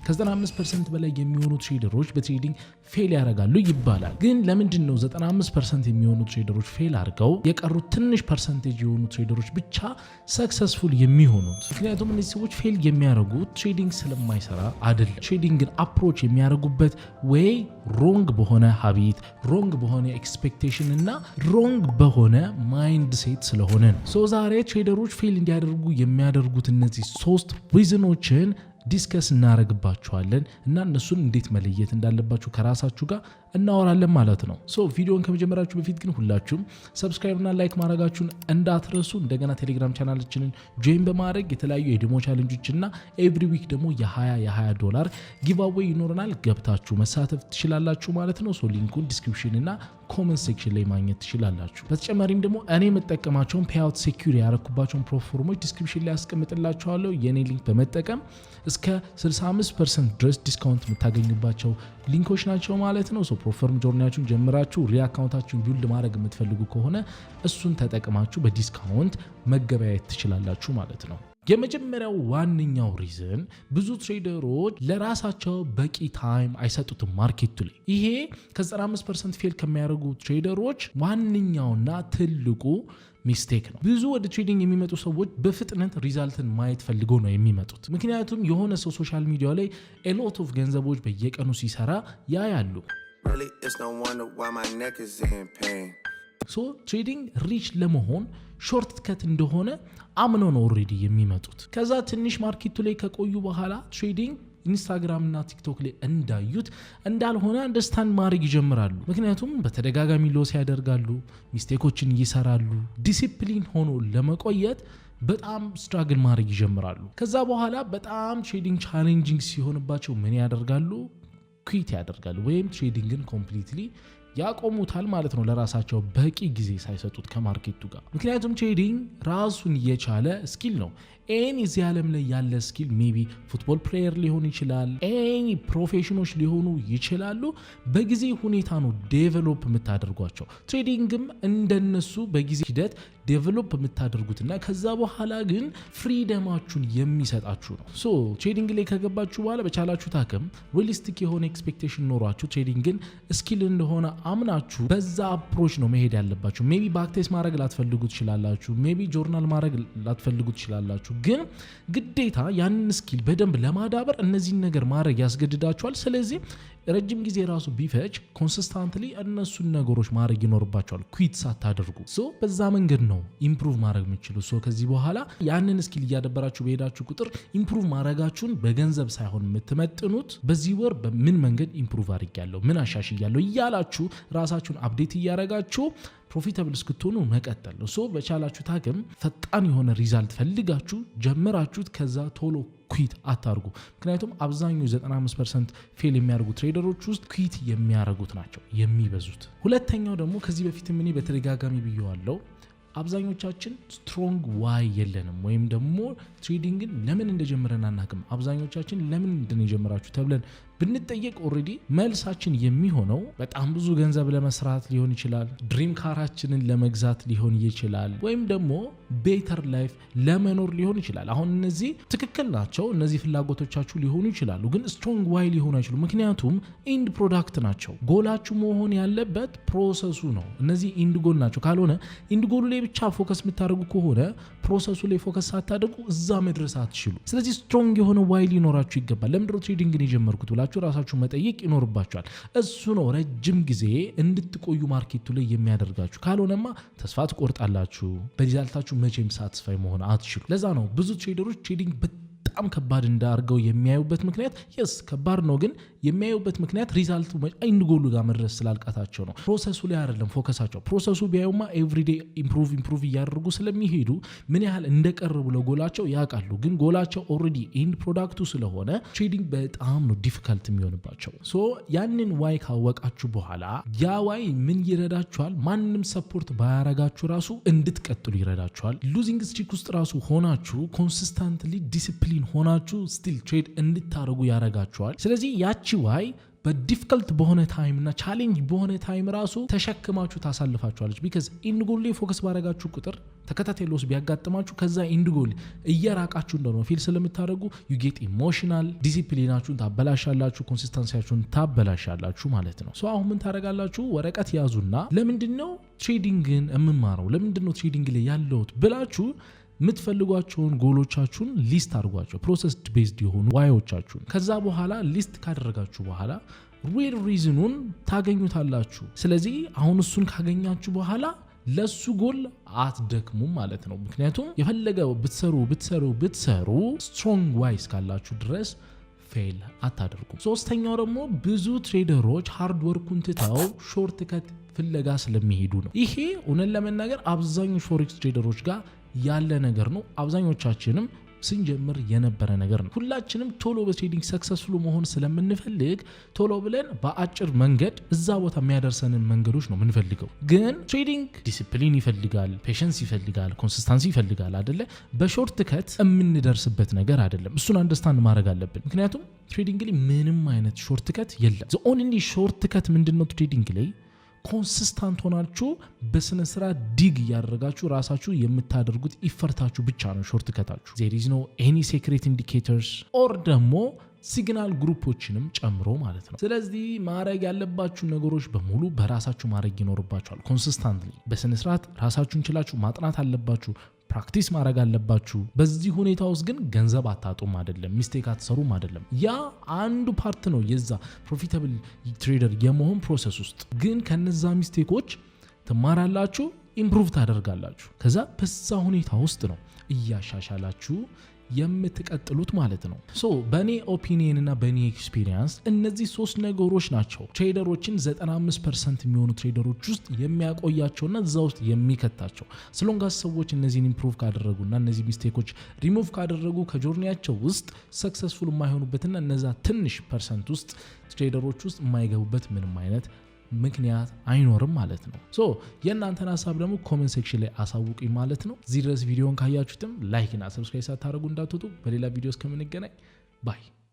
ከ95% በላይ የሚሆኑ ትሬደሮች በትሬዲንግ ፌል ያደርጋሉ ይባላል። ግን ለምንድን ነው 95% የሚሆኑ ትሬደሮች ፌል አድርገው የቀሩት ትንሽ ፐርሰንቴጅ የሆኑ ትሬደሮች ብቻ ሰክሰስፉል የሚሆኑት? ምክንያቱም እነዚህ ሰዎች ፌል የሚያደርጉት ትሬዲንግ ስለማይሰራ አይደለም። ትሬዲንግን አፕሮች የሚያደርጉበት ወይ ሮንግ በሆነ ሀቢት፣ ሮንግ በሆነ ኤክስፔክቴሽን እና ሮንግ በሆነ ማይንድ ሴት ስለሆነ ነው። ዛሬ ትሬደሮች ፌል እንዲያደርጉ የሚያደርጉት እነዚህ 3 ሪዝኖችን ዲስከስ እናደርግባቸዋለን እና እነሱን እንዴት መለየት እንዳለባችሁ ከራሳችሁ ጋር እናወራለን ማለት ነው። ቪዲዮን ከመጀመራችሁ በፊት ግን ሁላችሁም ሰብስክራይብ እና ላይክ ማድረጋችሁን እንዳትረሱ። እንደገና ቴሌግራም ቻናላችንን ጆይን በማድረግ የተለያዩ የዲሞ ቻሌንጆች እና ኤቭሪ ዊክ ደግሞ $20 ጊቭአዌይ ይኖረናል። ገብታችሁ መሳተፍ ትችላላችሁ ማለት ነው። ሊንኩን ዲስክሪፕሽን እና ኮሜንት ሴክሽን ላይ ማግኘት ትችላላችሁ። በተጨማሪም ደግሞ እኔ የምጠቀማቸውን ፔይአውት ሴኩር ያረኩባቸውን ፕላትፎርሞች ዲስክሪፕሽን ላይ አስቀምጥላችኋለሁ። የኔ ሊንክ በመጠቀም እስከ 65% ድረስ ዲስካውንት የምታገኙባቸው ሊንኮች ናቸው ማለት ነው። ፕላትፎርም ጆርኒያችሁን ጀምራችሁ አካውንታችሁን ቢልድ ማድረግ የምትፈልጉ ከሆነ እሱን ተጠቅማችሁ በዲስካውንት መገበያየት ትችላላችሁ ማለት ነው። የመጀመሪያው ዋነኛው ሪዝን ብዙ ትሬደሮች ለራሳቸው በቂ ታይም አይሰጡትም ማርኬቱ ላይ። ይሄ ከ95% ፌል ከሚያደርጉ ትሬደሮች ዋነኛውና ትልቁ ሚስቴክ ነው። ብዙ ወደ ትሬዲንግ የሚመጡ ሰዎች በፍጥነት ሪዛልትን ማየት ፈልገው ነው የሚመጡት። ምክንያቱም የሆነ ሰው ሶሻል ሚዲያ ላይ ኤሎት ኦፍ ገንዘቦች በየቀኑ ሲሰራ ያያሉ። ትሬዲንግ ሪች ለመሆን ሾርት ከት እንደሆነ አምነው ነው ኦልሬዲ የሚመጡት። ከዛ ትንሽ ማርኬቱ ላይ ከቆዩ በኋላ ትሬዲንግ ኢንስታግራም እና ቲክቶክ ላይ እንዳዩት እንዳልሆነ አንደርስታንድ ማድረግ ይጀምራሉ። ምክንያቱም በተደጋጋሚ ሎስ ያደርጋሉ፣ ሚስቴኮችን ይሰራሉ። ዲሲፕሊን ሆኖ ለመቆየት በጣም ስትራግል ማድረግ ይጀምራሉ። ከዛ በኋላ በጣም ትሬዲንግ ቻሌንጂንግ ሲሆንባቸው ምን ያደርጋሉ? ኩዊት ያደርጋሉ ወይም ትሬዲንግን ኮምፕሊትሊ ያቆሙታል ማለት ነው፣ ለራሳቸው በቂ ጊዜ ሳይሰጡት ከማርኬቱ ጋር። ምክንያቱም ትሬዲንግ ራሱን የቻለ ስኪል ነው። ኤኒ እዚህ ዓለም ላይ ያለ ስኪል ሜቢ ፉትቦል ፕሌየር ሊሆን ይችላል፣ ኤኒ ፕሮፌሽኖች ሊሆኑ ይችላሉ። በጊዜ ሁኔታ ነው ዴቨሎፕ የምታደርጓቸው። ትሬዲንግም እንደነሱ በጊዜ ሂደት ዴቨሎፕ የምታደርጉትና ከዛ በኋላ ግን ፍሪደማችሁን የሚሰጣችሁ ነው። ትሬዲንግ ላይ ከገባችሁ በኋላ በቻላችሁት አቅም ሪሊስቲክ የሆነ ኤክስፔክቴሽን ኖሯችሁ ትሬዲንግን ስኪል እንደሆነ አምናችሁ በዛ አፕሮች ነው መሄድ ያለባችሁ። ሜቢ ባክቴስ ማድረግ ላትፈልጉ ትችላላችሁ፣ ሜቢ ጆርናል ማድረግ ላትፈልጉ ትችላላችሁ። ግን ግዴታ ያንን ስኪል በደንብ ለማዳበር እነዚህን ነገር ማድረግ ያስገድዳችኋል። ስለዚህ ረጅም ጊዜ ራሱ ቢፈጅ ኮንሲስታንትሊ እነሱን ነገሮች ማድረግ ይኖርባችኋል፣ ኩዊት ሳታደርጉ። በዛ መንገድ ነው ኢምፕሩቭ ማድረግ የምትችሉ። ከዚህ በኋላ ያንን ስኪል እያደበራችሁ በሄዳችሁ ቁጥር ኢምፕሩቭ ማድረጋችሁን በገንዘብ ሳይሆን የምትመጥኑት በዚህ ወር በምን መንገድ ኢምፕሩቭ አድርጌያለሁ፣ ምን አሻሽያለሁ እያላችሁ ራሳችሁን አፕዴት እያደረጋችሁ ፕሮፊታብል እስክትሆኑ መቀጠል ነው። በቻላችሁት አቅም ፈጣን የሆነ ሪዛልት ፈልጋችሁ ጀምራችሁት ከዛ ቶሎ ኩዊት አታርጉ። ምክንያቱም አብዛኛው 95% ፌል የሚያደርጉ ትሬደሮች ውስጥ ኩዊት የሚያደርጉት ናቸው የሚበዙት። ሁለተኛው ደግሞ ከዚህ በፊት ምን በተደጋጋሚ ብየዋለሁ፣ አብዛኞቻችን ስትሮንግ ዋይ የለንም፣ ወይም ደግሞ ትሬዲንግን ለምን እንደጀመረን አናውቅም። አብዛኞቻችን ለምን እንደጀመራችሁ ተብለን ብንጠየቅ ኦልሬዲ መልሳችን የሚሆነው በጣም ብዙ ገንዘብ ለመስራት ሊሆን ይችላል፣ ድሪም ካራችንን ለመግዛት ሊሆን ይችላል፣ ወይም ደግሞ ቤተር ላይፍ ለመኖር ሊሆን ይችላል። አሁን እነዚህ ትክክል ናቸው፣ እነዚህ ፍላጎቶቻችሁ ሊሆኑ ይችላሉ፣ ግን ስትሮንግ ዋይ ሊሆኑ አይችሉ። ምክንያቱም ኢንድ ፕሮዳክት ናቸው። ጎላችሁ መሆን ያለበት ፕሮሰሱ ነው። እነዚህ ኢንድ ጎል ናቸው። ካልሆነ ኢንድ ጎሉ ላይ ብቻ ፎከስ የምታደርጉ ከሆነ ፕሮሰሱ ላይ ፎከስ ሳታደርጉ እዛ መድረስ አትችሉ። ስለዚህ ስትሮንግ የሆነ ዋይ ሊኖራችሁ ይገባል። ለምንድነው ትሬዲንግን የጀመርኩት ብላችሁ ራሳችሁ መጠየቅ ይኖርባችኋል። እሱ ነው ረጅም ጊዜ እንድትቆዩ ማርኬቱ ላይ የሚያደርጋችሁ። ካልሆነማ ተስፋ ትቆርጣላችሁ፣ በሪዛልታችሁ መቼም ሳትስፋይ መሆን አትችሉ። ለዛ ነው ብዙ ትሬደሮች ትሬዲንግ በጣም ከባድ እንዳርገው የሚያዩበት ምክንያት ከባድ ነው፣ ግን የሚያዩበት ምክንያት ሪዛልቱ አይን ጎሉ ጋር መድረስ ስላልቃታቸው ነው። ፕሮሰሱ ላይ አይደለም ፎከሳቸው። ፕሮሰሱ ቢያዩማ ኤቭሪዴ ኢምፕሩቭ እያደረጉ ስለሚሄዱ ምን ያህል እንደቀረቡ ለጎላቸው ያውቃሉ። ግን ጎላቸው ኦልሬዲ ኢንድ ፕሮዳክቱ ስለሆነ ትሬዲንግ በጣም ነው ዲፊካልት የሚሆንባቸው። ያንን ዋይ ካወቃችሁ በኋላ ያ ዋይ ምን ይረዳችኋል? ማንም ሰፖርት ባያረጋችሁ ራሱ እንድትቀጥሉ ይረዳችኋል። ሉዚንግ ስትሪክ ውስጥ ራሱ ሆናችሁ ኮንሲስታንትሊ ዲሲፕሊን ሆናችሁ ስቲል ትሬድ እንድታረጉ ያረጋችኋል። ስለዚህ ያቺ ዋይ በዲፊከልት በሆነ ታይም እና ቻሌንጅ በሆነ ታይም ራሱ ተሸክማችሁ ታሳልፋችኋለች። ቢካዝ ኢንድ ጎል ላይ ፎከስ ባረጋችሁ ቁጥር ተከታታይ ሎስ ቢያጋጥማችሁ ከዛ ኢንድ ጎል እየራቃችሁ እንደሆነ ፊል ስለምታደርጉ ዩ ጌት ኢሞሽናል፣ ዲሲፕሊናችሁን ታበላሻላችሁ፣ ኮንሲስተንሲያችሁን ታበላሻላችሁ ማለት ነው። ሶ አሁን ምን ታደርጋላችሁ? ወረቀት ያዙና ለምንድነው ትሬዲንግን የምማረው ለምንድነው ትሬዲንግ ላይ ያለሁት ብላችሁ የምትፈልጓቸውን ጎሎቻችሁን ሊስት አድርጓቸው፣ ፕሮሰስ ቤዝድ የሆኑ ዋዮቻችሁን። ከዛ በኋላ ሊስት ካደረጋችሁ በኋላ ሪል ሪዝኑን ታገኙታላችሁ። ስለዚህ አሁን እሱን ካገኛችሁ በኋላ ለሱ ጎል አትደክሙም ማለት ነው። ምክንያቱም የፈለገው ብትሰሩ ስትሮንግ ዋይስ ካላችሁ ድረስ ፌል አታደርጉም። ሶስተኛው ደግሞ ብዙ ትሬደሮች ሃርድ ወርኩን ትተው ሾርት ከት ፍለጋ ስለሚሄዱ ነው። ይሄ እውነት ለመናገር አብዛኞቹ ፎሬክስ ትሬደሮች ጋር ያለ ነገር ነው። አብዛኞቻችንም ስንጀምር የነበረ ነገር ነው። ሁላችንም ቶሎ በትሬዲንግ ሰክሰስፉል መሆን ስለምንፈልግ ቶሎ ብለን በአጭር መንገድ እዛ ቦታ የሚያደርሰንን መንገዶች ነው የምንፈልገው። ግን ትሬዲንግ ዲሲፕሊን ይፈልጋል፣ ፔሸንስ ይፈልጋል፣ ኮንሲስታንሲ ይፈልጋል አይደለ? በሾርት ከት የምንደርስበት ነገር አይደለም። እሱን አንደርስታንድ ማድረግ አለብን። ምክንያቱም ትሬዲንግ ላይ ምንም አይነት ሾርት ከት የለም። ዘ ኦንሊ ሾርት ከት ምንድነው? ትሬዲንግ ላይ ኮንሲስታንት ሆናችሁ በስነ ስርዓት ዲግ እያደረጋችሁ ራሳችሁ የምታደርጉት ኢፈርታችሁ ብቻ ነው ሾርት ከታችሁ። ዜር ኢዝ ኖ ኤኒ ሴክሬት ኢንዲኬተርስ ኦር ደግሞ ሲግናል ግሩፖችንም ጨምሮ ማለት ነው። ስለዚህ ማድረግ ያለባችሁ ነገሮች በሙሉ በራሳችሁ ማድረግ ይኖርባችኋል። ኮንሲስታንትሊ በስነ ስርዓት ራሳችሁን ችላችሁ ማጥናት አለባችሁ፣ ፕራክቲስ ማድረግ አለባችሁ። በዚህ ሁኔታ ውስጥ ግን ገንዘብ አታጡም አይደለም፣ ሚስቴክ አትሰሩም አይደለም። ያ አንዱ ፓርት ነው የዛ ፕሮፊታብል ትሬደር የመሆን ፕሮሰስ ውስጥ። ግን ከነዛ ሚስቴኮች ትማራላችሁ፣ ኢምፕሩቭ ታደርጋላችሁ። ከዛ በዛ ሁኔታ ውስጥ ነው እያሻሻላችሁ የምትቀጥሉት ማለት ነው። ሶ በእኔ ኦፒኒየን እና በእኔ ኤክስፒሪየንስ እነዚህ 3 ነገሮች ናቸው ትሬደሮችን 95% የሚሆኑ ትሬደሮች ውስጥ የሚያቆያቸውና እዛ ውስጥ የሚከታቸው። ስለሆንጋስ ሰዎች እነዚህን ኢምፕሩቭ ካደረጉና እነዚህ ሚስቴኮች ሪሙቭ ካደረጉ ከጆርኒያቸው ውስጥ ሰክሰስፉል የማይሆኑበትና እነዛ ትንሽ ፐርሰንት ውስጥ ትሬደሮች ውስጥ የማይገቡበት ምንም አይነት ምክንያት አይኖርም ማለት ነው። ሶ የእናንተን ሀሳብ ደግሞ ኮሜንት ሴክሽን ላይ አሳውቁኝ ማለት ነው። እዚህ ድረስ ቪዲዮን ካያችሁትም ላይክ እና ሰብስክራይብ ሳታደርጉ እንዳትወጡ። በሌላ ቪዲዮ እስከምንገናኝ ባይ።